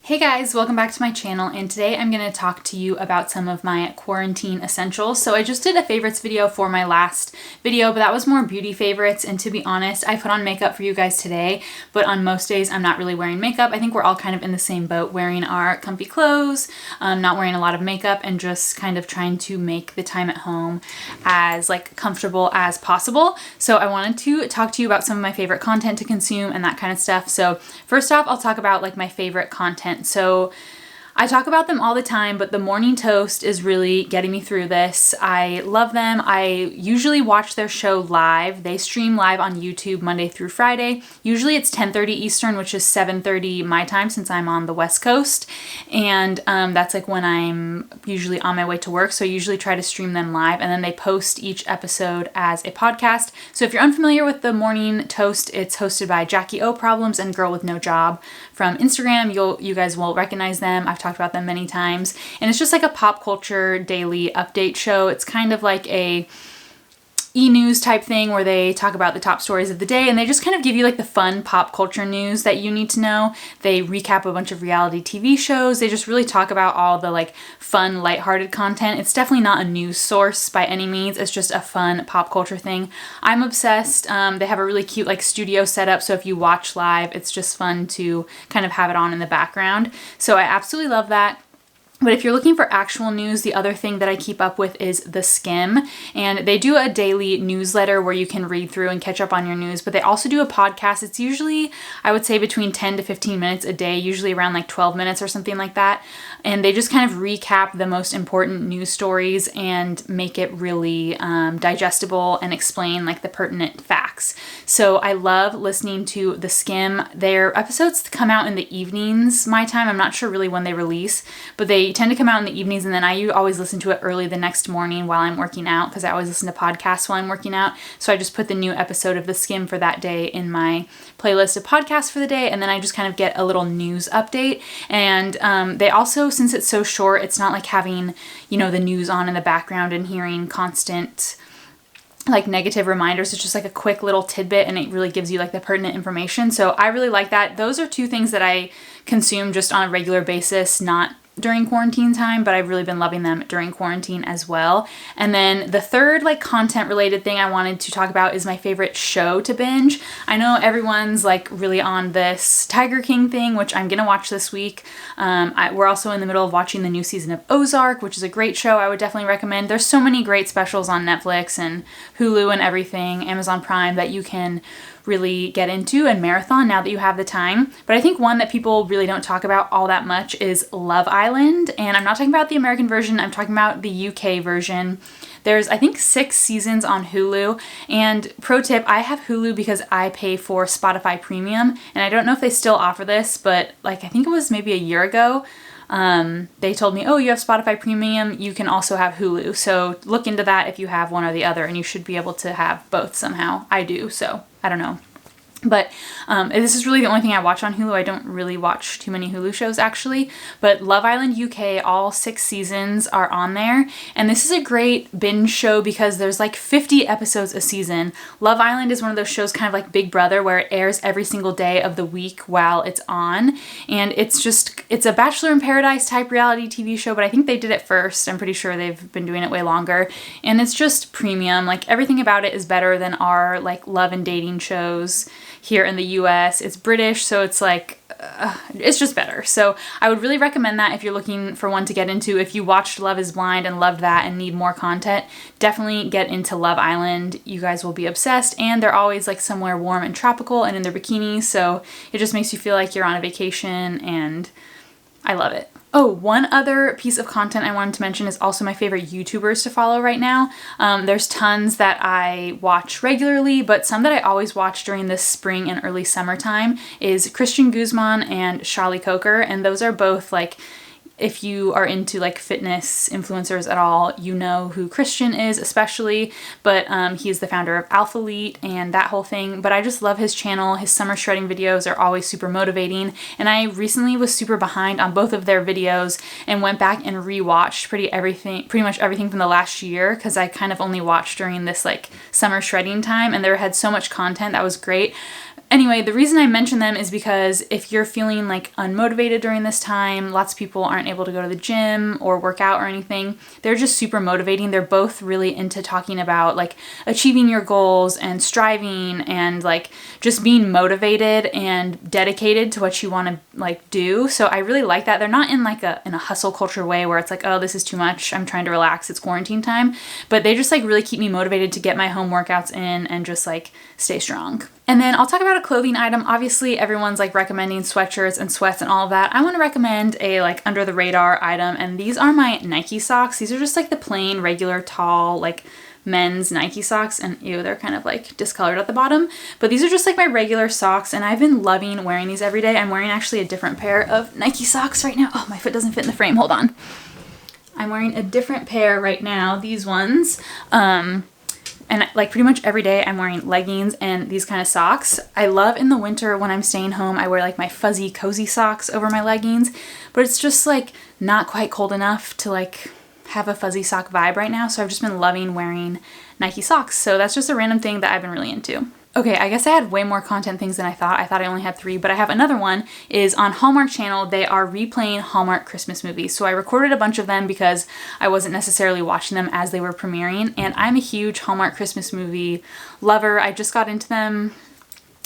Hey guys, welcome back to my channel, and today I'm going to talk to you about some of my quarantine essentials. So I just did a favorites video for my last video, but that was more beauty favorites, and to be honest, I put on makeup for you guys today, but on most days I'm not really wearing makeup. I think we're all kind of in the same boat, wearing our comfy clothes, not wearing a lot of makeup, and just kind of trying to make the time at home as comfortable as possible. So I wanted to talk to you about some of my favorite content to consume and that kind of stuff. So first off, I'll talk about my favorite content. So I talk about them all the time, but the morning toast is really getting me through this. I love them. I usually watch their show live. They stream live on YouTube Monday through Friday. Usually it's 10:30 Eastern, which is 7:30 my time since I'm on the West Coast. And that's when I'm usually on my way to work. So I usually try to stream them live, and then they post each episode as a podcast. So if you're unfamiliar with the morning toast, it's hosted by Jackie O Problems and Girl with No Job from Instagram. You guys will recognize them. I've talked about them many times, and it's just a pop culture daily update show. It's kind of like a e-news type thing where they talk about the top stories of the day, and they just kind of give you the fun pop culture news that you need to know. They recap a bunch of reality TV shows. They just really talk about all the fun, lighthearted content. It's definitely not a news source by any means. It's just a fun pop culture thing. I'm obsessed. They have a really cute studio setup, so if you watch live, it's just fun to kind of have it on in the background. So I absolutely love that. But if you're looking for actual news, the other thing that I keep up with is The Skim, and they do a daily newsletter where you can read through and catch up on your news, but they also do a podcast. It's usually, I would say, between 10 to 15 minutes a day, usually around 12 minutes or something like that, and they just kind of recap the most important news stories and make it really digestible and explain the pertinent facts. So I love listening to The Skim. Their episodes come out in the evenings my time. I'm not sure really when they release, but they tend to come out in the evenings, and then I always listen to it early the next morning while I'm working out, because I always listen to podcasts while I'm working out. So I just put the new episode of The Skim for that day in my playlist of podcasts for the day, and then I just kind of get a little news update. And they also, since it's so short, it's not like having, the news on in the background and hearing constant negative reminders. It's just a quick little tidbit, and it really gives you the pertinent information. So I really like that. Those are two things that I consume just on a regular basis, not during quarantine time, but I've really been loving them during quarantine as well. And then the third content related thing I wanted to talk about is my favorite show to binge. I know everyone's really on this Tiger King thing, which I'm gonna watch this week. We're also in the middle of watching the new season of Ozark, which is a great show. I would definitely recommend. There's so many great specials on Netflix and Hulu and everything, Amazon Prime, that you can really get into and marathon now that you have the time. But I think one that people really don't talk about all that much is Love Island. And I'm not talking about the American version, I'm talking about the UK version. There's, I think, 6 seasons on Hulu. And pro tip, I have Hulu because I pay for Spotify Premium. And I don't know if they still offer this, but I think it was maybe a year ago, they told me, oh, you have Spotify Premium, you can also have Hulu. So look into that if you have one or the other, and you should be able to have both somehow. I do, so I don't know. But this is really the only thing I watch on Hulu. I don't really watch too many Hulu shows, actually. But Love Island UK, all 6 seasons are on there. And this is a great binge show because there's 50 episodes a season. Love Island is one of those shows kind of like Big Brother, where it airs every single day of the week while it's on. And it's a Bachelor in Paradise type reality TV show, but I think they did it first. I'm pretty sure they've been doing it way longer. And it's just premium. Everything about it is better than our love and dating shows here in the US. It's British, so it's it's just better. So I would really recommend that if you're looking for one to get into. If you watched Love is Blind and loved that and need more content, definitely get into Love Island. You guys will be obsessed, and they're always somewhere warm and tropical and in their bikinis, so it just makes you feel like you're on a vacation, and I love it. Oh, one other piece of content I wanted to mention is also my favorite YouTubers to follow right now. There's tons that I watch regularly, but some that I always watch during this spring and early summertime is Christian Guzman and Shali Coker, and those are both if you are into fitness influencers at all, you know who Christian is especially, but he is the founder of Alpha Elite and that whole thing. But I just love his channel. His summer shredding videos are always super motivating, and I recently was super behind on both of their videos and went back and rewatched pretty much everything from the last year, because I kind of only watched during this summer shredding time, and they had so much content that was great. Anyway, the reason I mention them is because if you're feeling like unmotivated during this time, lots of people aren't able to go to the gym or work out or anything, they're just super motivating. They're both really into talking about like achieving your goals and striving and like just being motivated and dedicated to what you want to like do. So I really like that. They're not in like in a hustle culture way where it's like, oh, this is too much, I'm trying to relax, it's quarantine time. But they just like really keep me motivated to get my home workouts in and just like stay strong. And then I'll talk about a clothing item. Obviously, everyone's like recommending sweatshirts and sweats and all of that. I want to recommend a like under the radar item, and these are my Nike socks. These are just like the plain, regular, tall, like men's Nike socks, and ew, they're kind of like discolored at the bottom. But these are just like my regular socks, and I've been loving wearing these every day. I'm wearing actually a different pair of Nike socks right now. Oh, my foot doesn't fit in the frame. Hold on. I'm wearing a different pair right now, these ones. And like pretty much every day I'm wearing leggings and these kind of socks. I love in the winter when I'm staying home, I wear like my fuzzy cozy socks over my leggings, but it's just like not quite cold enough to like have a fuzzy sock vibe right now. So I've just been loving wearing Nike socks. So that's just a random thing that I've been really into. Okay, I guess I had way more content things than I thought. I thought I only had 3, but I have another one is on Hallmark Channel. They are replaying Hallmark Christmas movies. So I recorded a bunch of them because I wasn't necessarily watching them as they were premiering. And I'm a huge Hallmark Christmas movie lover. I just got into them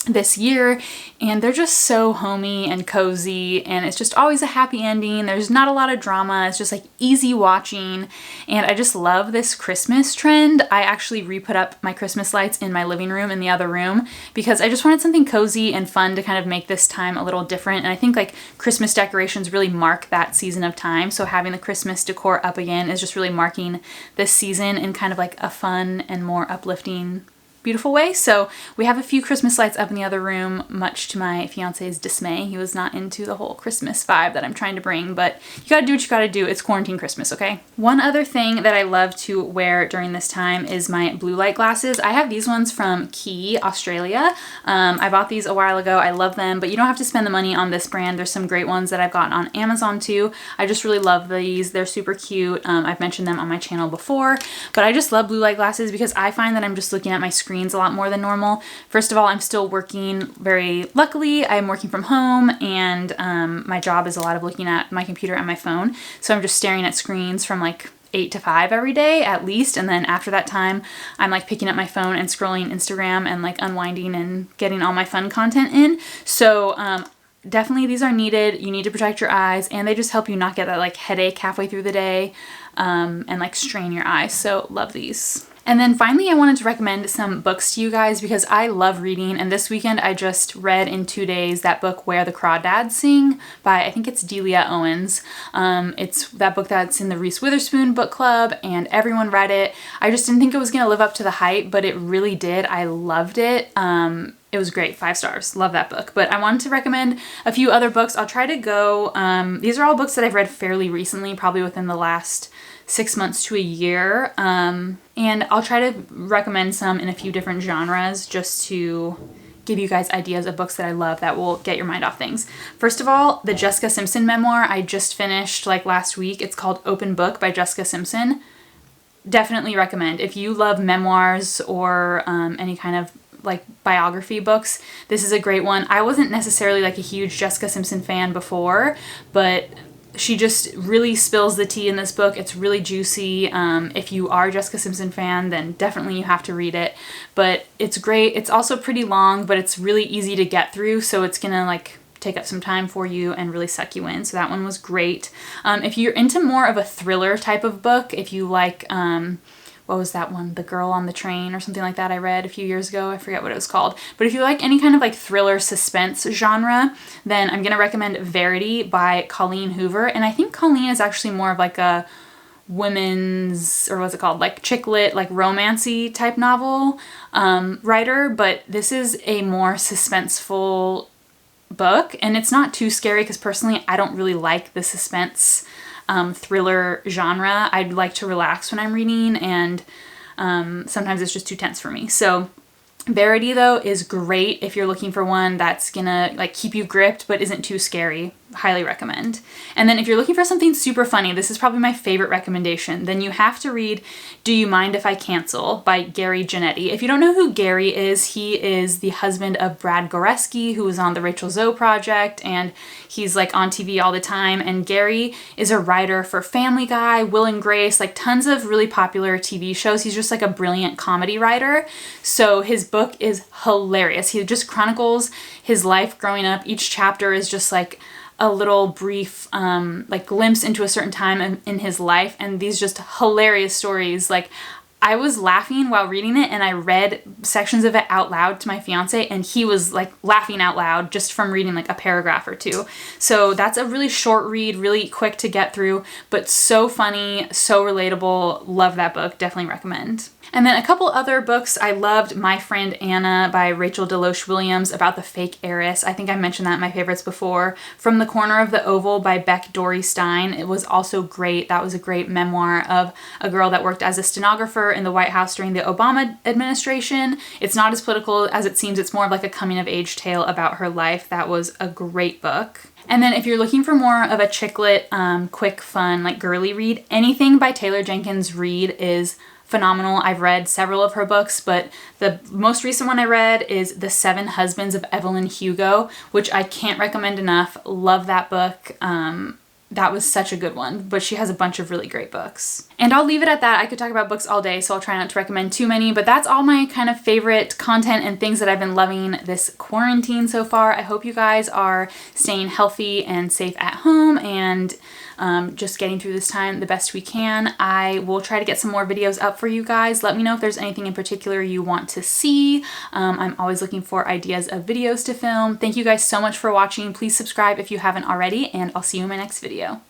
this year, and they're just so homey and cozy, and it's just always a happy ending. There's not a lot of drama. It's just like easy watching, and I just love this Christmas trend. I actually re-put up my Christmas lights in my living room in the other room because I just wanted something cozy and fun to kind of make this time a little different, and I think like Christmas decorations really mark that season of time, so having the Christmas decor up again is just really marking this season in kind of like a fun and more uplifting, beautiful way. So we have a few Christmas lights up in the other room, much to my fiance's dismay. He was not into the whole Christmas vibe that I'm trying to bring, but you gotta do what you gotta do. It's quarantine Christmas, okay? One other thing that I love to wear during this time is my blue light glasses. I have these ones from Key, Australia. I bought these a while ago. I love them, but you don't have to spend the money on this brand. There's some great ones that I've gotten on Amazon too. I just really love these. They're super cute. I've mentioned them on my channel before, but I just love blue light glasses because I find that I'm just looking at my screens a lot more than normal. First of all, I'm still working very luckily. I'm working from home, and my job is a lot of looking at my computer and my phone. So I'm just staring at screens from like 8 to 5 every day at least, and then after that time I'm like picking up my phone and scrolling Instagram and like unwinding and getting all my fun content in. So definitely these are needed. You need to protect your eyes, and they just help you not get that like headache halfway through the day and like strain your eyes. So love these. And then finally, I wanted to recommend some books to you guys because I love reading, and this weekend I just read in 2 days that book Where the Crawdads Sing by, I think it's Delia Owens. It's that book that's in the Reese Witherspoon book club, and everyone read it. I just didn't think it was going to live up to the hype, but it really did. I loved it. It was great, 5 stars. Love that book. But I wanted to recommend a few other books. I'll try to go, these are all books that I've read fairly recently, probably within the last 6 months to a year. And I'll try to recommend some in a few different genres just to give you guys ideas of books that I love that will get your mind off things. First of all, the Jessica Simpson memoir I just finished like last week. It's called Open Book by Jessica Simpson. Definitely recommend. If you love memoirs or any kind of like biography books, this is a great one. I wasn't necessarily like a huge Jessica Simpson fan before, but she just really spills the tea in this book. It's really juicy. If you are a Jessica Simpson fan, then definitely you have to read it. But it's great. It's also pretty long, but it's really easy to get through, so it's gonna like take up some time for you and really suck you in. So that one was great. If you're into more of a thriller type of book, if you like what was that one? The Girl on the Train or something like that I read a few years ago. I forget what it was called. But if you like any kind of like thriller suspense genre, then I'm going to recommend Verity by Colleen Hoover. And I think Colleen is actually more of like a women's, or what's it called? Like chick lit, like romancy type novel writer. But this is a more suspenseful book, and it's not too scary because personally I don't really like the suspense thriller genre. I'd like to relax when I'm reading, and sometimes it's just too tense for me. So Verity though is great if you're looking for one that's gonna like keep you gripped but isn't too scary. highly recommend. And then if you're looking for something super funny, this is probably my favorite recommendation, then you have to read Do You Mind If I Cancel by Gary Janetti. If you don't know who Gary is, he is the husband of Brad Goreski, who was on the Rachel Zoe project, and he's like on TV all the time. And Gary is a writer for Family Guy, Will and Grace, like tons of really popular TV shows. He's just like a brilliant comedy writer. So his book is hilarious. He just chronicles his life growing up. Each chapter is just like a little brief like glimpse into a certain time in his life, and these just hilarious stories. Like, I was laughing while reading it, and I read sections of it out loud to my fiance, and he was like laughing out loud just from reading like a paragraph or two. So that's a really short read, really quick to get through, but so funny, so relatable. Love that book. Definitely recommend. And then a couple other books. I loved My Friend Anna by Rachel Deloche Williams, about the fake heiress. I think I mentioned that in my favorites before. From the Corner of the Oval by Beck Dory Stein. It was also great. That was a great memoir of a girl that worked as a stenographer in the White House during the Obama administration. It's not as political as it seems. It's more of like a coming of age tale about her life. That was a great book. And then if you're looking for more of a chick lit, quick, fun, like girly read, anything by Taylor Jenkins Reid is phenomenal. I've read several of her books, but the most recent one I read is The Seven Husbands of Evelyn Hugo, which I can't recommend enough. Love that book. That was such a good one, but she has a bunch of really great books. And I'll leave it at that. I could talk about books all day, so I'll try not to recommend too many, but that's all my kind of favorite content and things that I've been loving this quarantine so far. I hope you guys are staying healthy and safe at home and just getting through this time the best we can. I will try to get some more videos up for you guys. Let me know if there's anything in particular you want to see. I'm always looking for ideas of videos to film. Thank you guys so much for watching. Please subscribe if you haven't already, and I'll see you in my next video.